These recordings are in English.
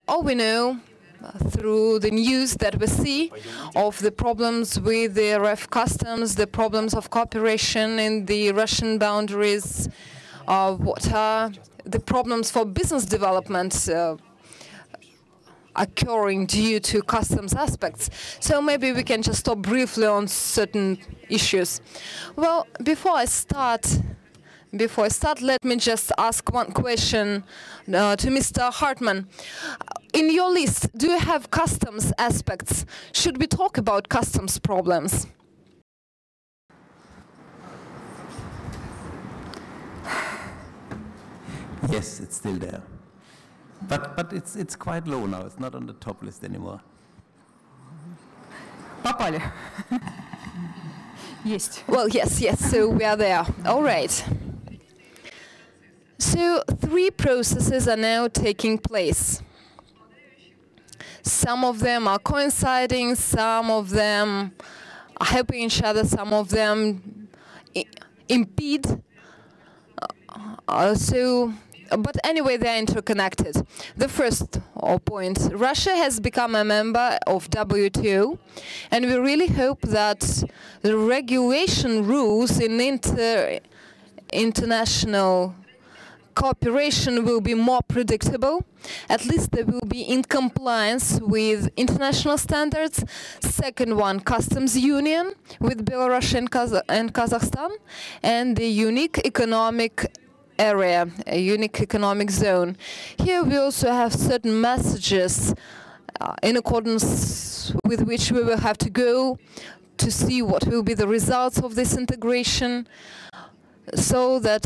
All we know through the news that we see of the problems with the RF customs, the problems of cooperation in the Russian boundaries, what are the problems for business development occurring due to customs aspects. So maybe we can just stop briefly on certain issues. Well, before I start, let me just ask one question to Mr. Hartman. In your list, do you have customs aspects? Should we talk about customs problems? Yes, it's still there. But it's quite low now. It's not on the top list anymore. Попали. Есть. Well, yes, so we are there. All right. So 3 processes are now taking place. Some of them are coinciding, some of them are helping each other, some of them impede. But anyway, they're interconnected. The first point, Russia has become a member of WTO, and we really hope that the regulation rules in international cooperation will be more predictable. At least they will be in compliance with international standards. Second one, customs union with Belarus and Kazakhstan, and the unique economic area, a unique economic zone. Here we also have certain messages in accordance with which we will have to go to see what will be the results of this integration, so that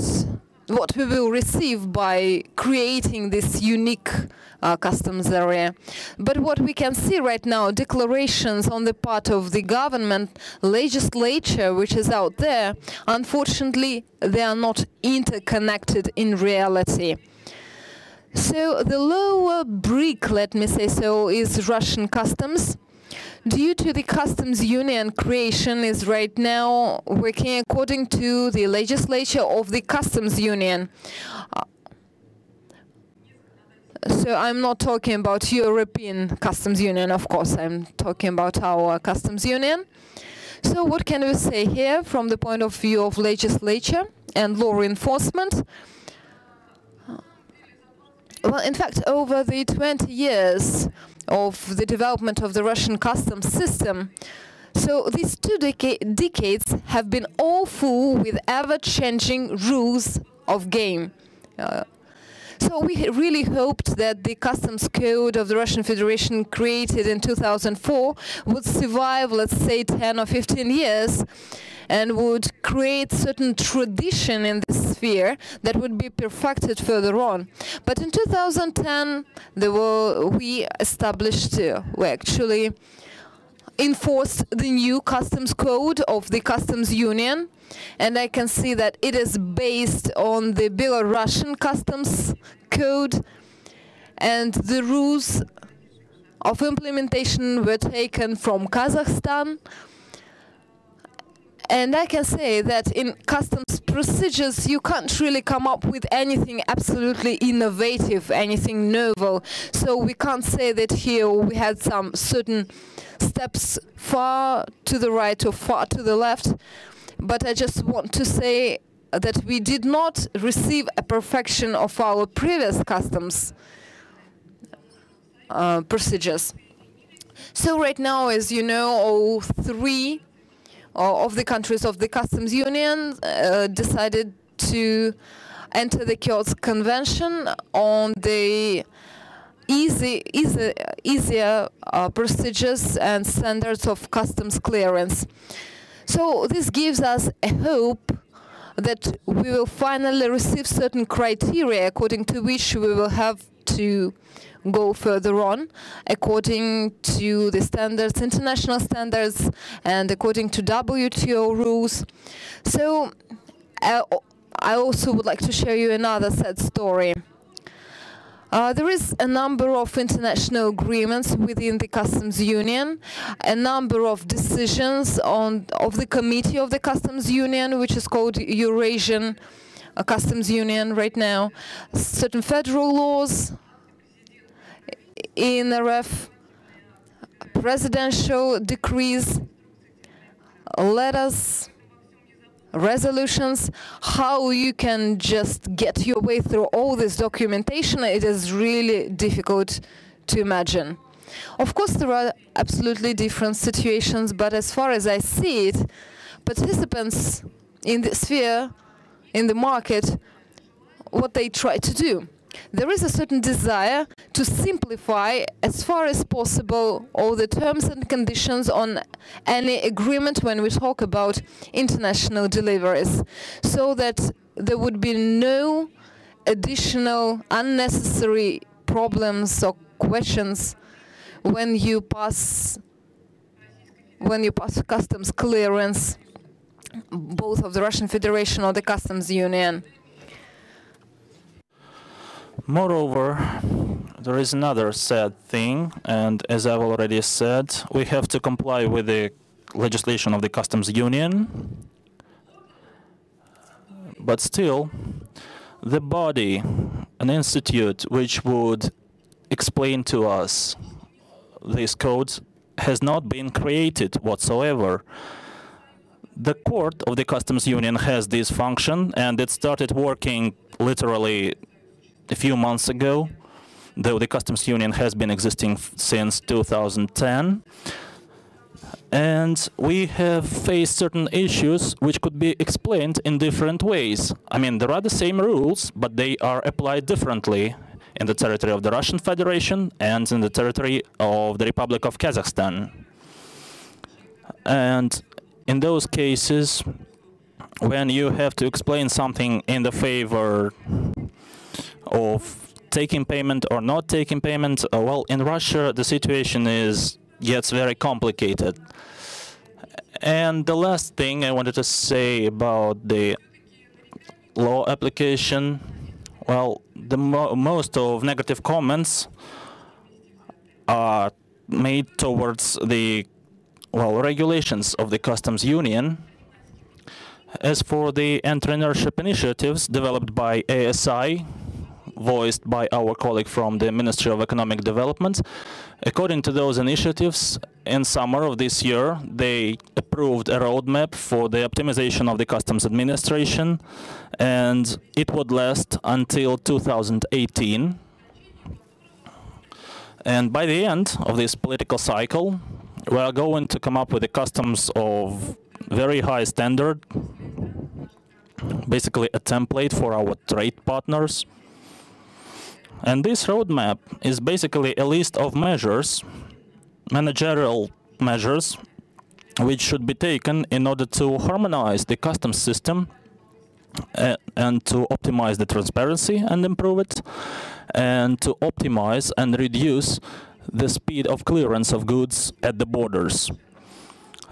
what we will receive by creating this unique customs area. But what we can see right now, declarations on the part of the government, legislature, which is out there, unfortunately, they are not interconnected in reality. So the lower brick, let me say so, is Russian customs. Due to the customs union creation is right now working according to the legislature of the customs union. So I'm not talking about European customs union, of course, I'm talking about our customs union. So what can we say here from the point of view of legislature and law enforcement? Well, in fact, over the 20 years of the development of the Russian customs system, so these 2 decades have been all full with ever-changing rules of game. So we really hoped that the customs code of the Russian Federation created in 2004 would survive, let's say, 10 or 15 years, and would create certain tradition in this sphere that would be perfected further on. But in 2010, we actually enforced the new customs code of the customs union, and I can see that it is based on the Belarusian customs code, and the rules of implementation were taken from Kazakhstan. And I can say that in customs procedures, you can't really come up with anything absolutely innovative, anything novel. So we can't say that here we had some certain steps far to the right or far to the left. But I just want to say that we did not receive a perfection of our previous customs procedures. So right now, as you know, all 3 of the countries of the customs union decided to enter the Kyoto Convention on the easier procedures and standards of customs clearance. So this gives us a hope that we will finally receive certain criteria according to which we will have to go further on according to the standards, international standards, and according to WTO rules. So I also would like to share you another sad story. There is a number of international agreements within the customs union, a number of decisions of the committee of the customs union, which is called Eurasian Customs Union right now, certain federal laws in RF, presidential decrees, letters, resolutions, how you can just get your way through all this documentation, it is really difficult to imagine. Of course, there are absolutely different situations, but as far as I see it, participants in the sphere, in the market, what they try to do. There is a certain desire to simplify as far as possible all the terms and conditions on any agreement when we talk about international deliveries, so that there would be no additional unnecessary problems or questions when you pass customs clearance, both of the Russian Federation or the Customs Union. Moreover, there is another sad thing, and as I've already said, we have to comply with the legislation of the Customs Union. But still, the body, an institute which would explain to us these codes, has not been created whatsoever. The court of the Customs Union has this function, and it started working literally a few months ago, though the Customs Union has been existing since 2010. And we have faced certain issues which could be explained in different ways. I mean, there are the same rules, but they are applied differently in the territory of the Russian Federation and in the territory of the Republic of Kazakhstan. And in those cases, when you have to explain something in the favor of taking payment or not taking payment, well, in Russia the situation gets very complicated. And the last thing I wanted to say about the law application, well, the most of negative comments are made towards the regulations of the Customs Union. As for the entrepreneurship initiatives developed by ASI, voiced by our colleague from the Ministry of Economic Development, according to those initiatives, in summer of this year, they approved a roadmap for the optimization of the customs administration, and it would last until 2018. And by the end of this political cycle, we are going to come up with a customs of very high standard, basically a template for our trade partners. And this roadmap is basically a list of measures, managerial measures, which should be taken in order to harmonize the customs system and to optimize the transparency and improve it, and to optimize and reduce the speed of clearance of goods at the borders.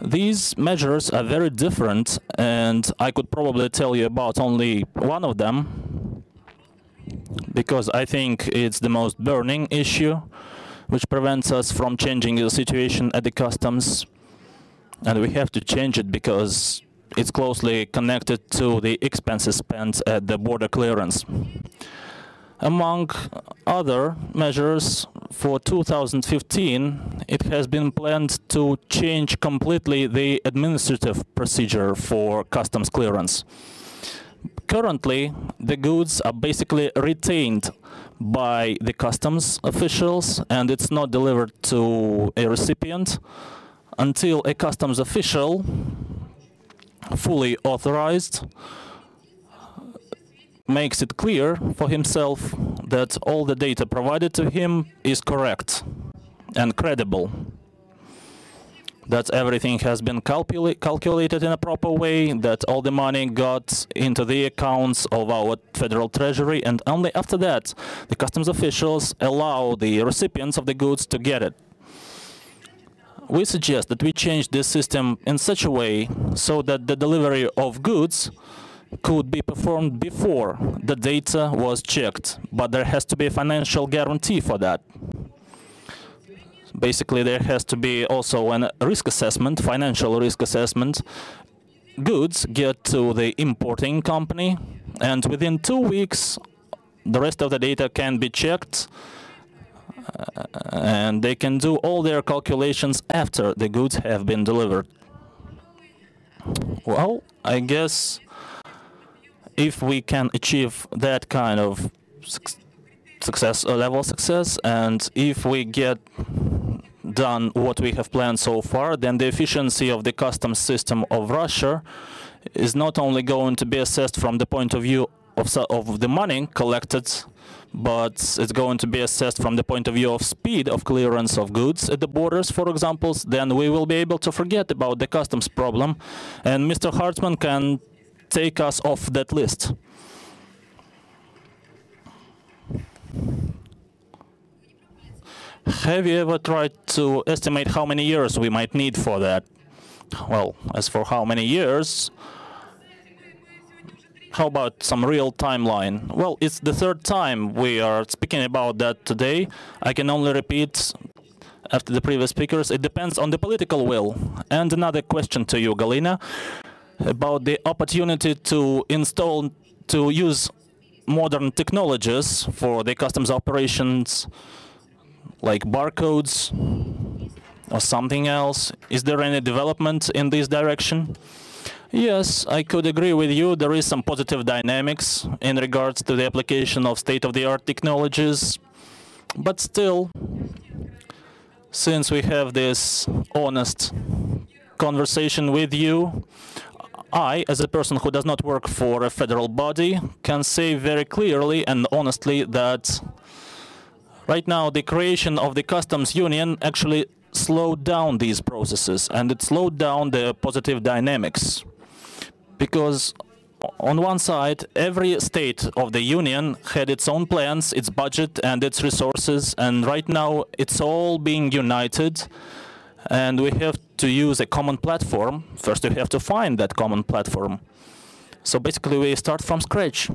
These measures are very different, and I could probably tell you about only one of them, because I think it's the most burning issue, which prevents us from changing the situation at the customs. And we have to change it because it's closely connected to the expenses spent at the border clearance. Among other measures, for 2015, it has been planned to change completely the administrative procedure for customs clearance. Currently, the goods are basically retained by the customs officials, and it's not delivered to a recipient until a customs official, fully authorized, makes it clear for himself that all the data provided to him is correct and credible, that everything has been calculated in a proper way, that all the money got into the accounts of our Federal Treasury, and only after that the customs officials allow the recipients of the goods to get it. We suggest that we change this system in such a way so that the delivery of goods could be performed before the data was checked, but there has to be a financial guarantee for that. Basically, there has to be also a risk assessment, financial risk assessment. Goods get to the importing company, and within 2 weeks, the rest of the data can be checked, and they can do all their calculations after the goods have been delivered. Well, I guess if we can achieve that kind of level of success, and if we get done what we have planned so far, then the efficiency of the customs system of Russia is not only going to be assessed from the point of view of the money collected, but it's going to be assessed from the point of view of speed of clearance of goods at the borders, for example. Then we will be able to forget about the customs problem, and Mr. Hartman can take us off that list. Have you ever tried to estimate how many years we might need for that? Well, as for how many years, how about some real timeline? Well, it's the third time we are speaking about that today. I can only repeat after the previous speakers, it depends on the political will. And another question to you, Galina, about the opportunity to use modern technologies for the customs operations, like barcodes or something else. Is there any development in this direction? Yes, I could agree with you. There is some positive dynamics in regards to the application of state-of-the-art technologies. But still, since we have this honest conversation with you, I, as a person who does not work for a federal body, can say very clearly and honestly that right now the creation of the customs union actually slowed down these processes, and it slowed down the positive dynamics. Because on one side, every state of the union had its own plans, its budget and its resources, and right now it's all being united, and we have to use a common platform. First we have to find that common platform. So basically we start from scratch.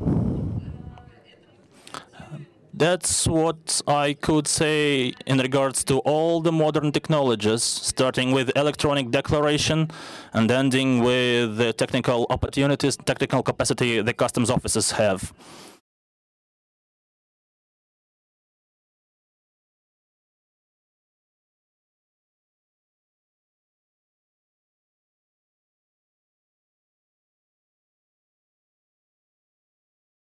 That's what I could say in regards to all the modern technologies, starting with electronic declaration and ending with the technical opportunities, technical capacity the customs officers have.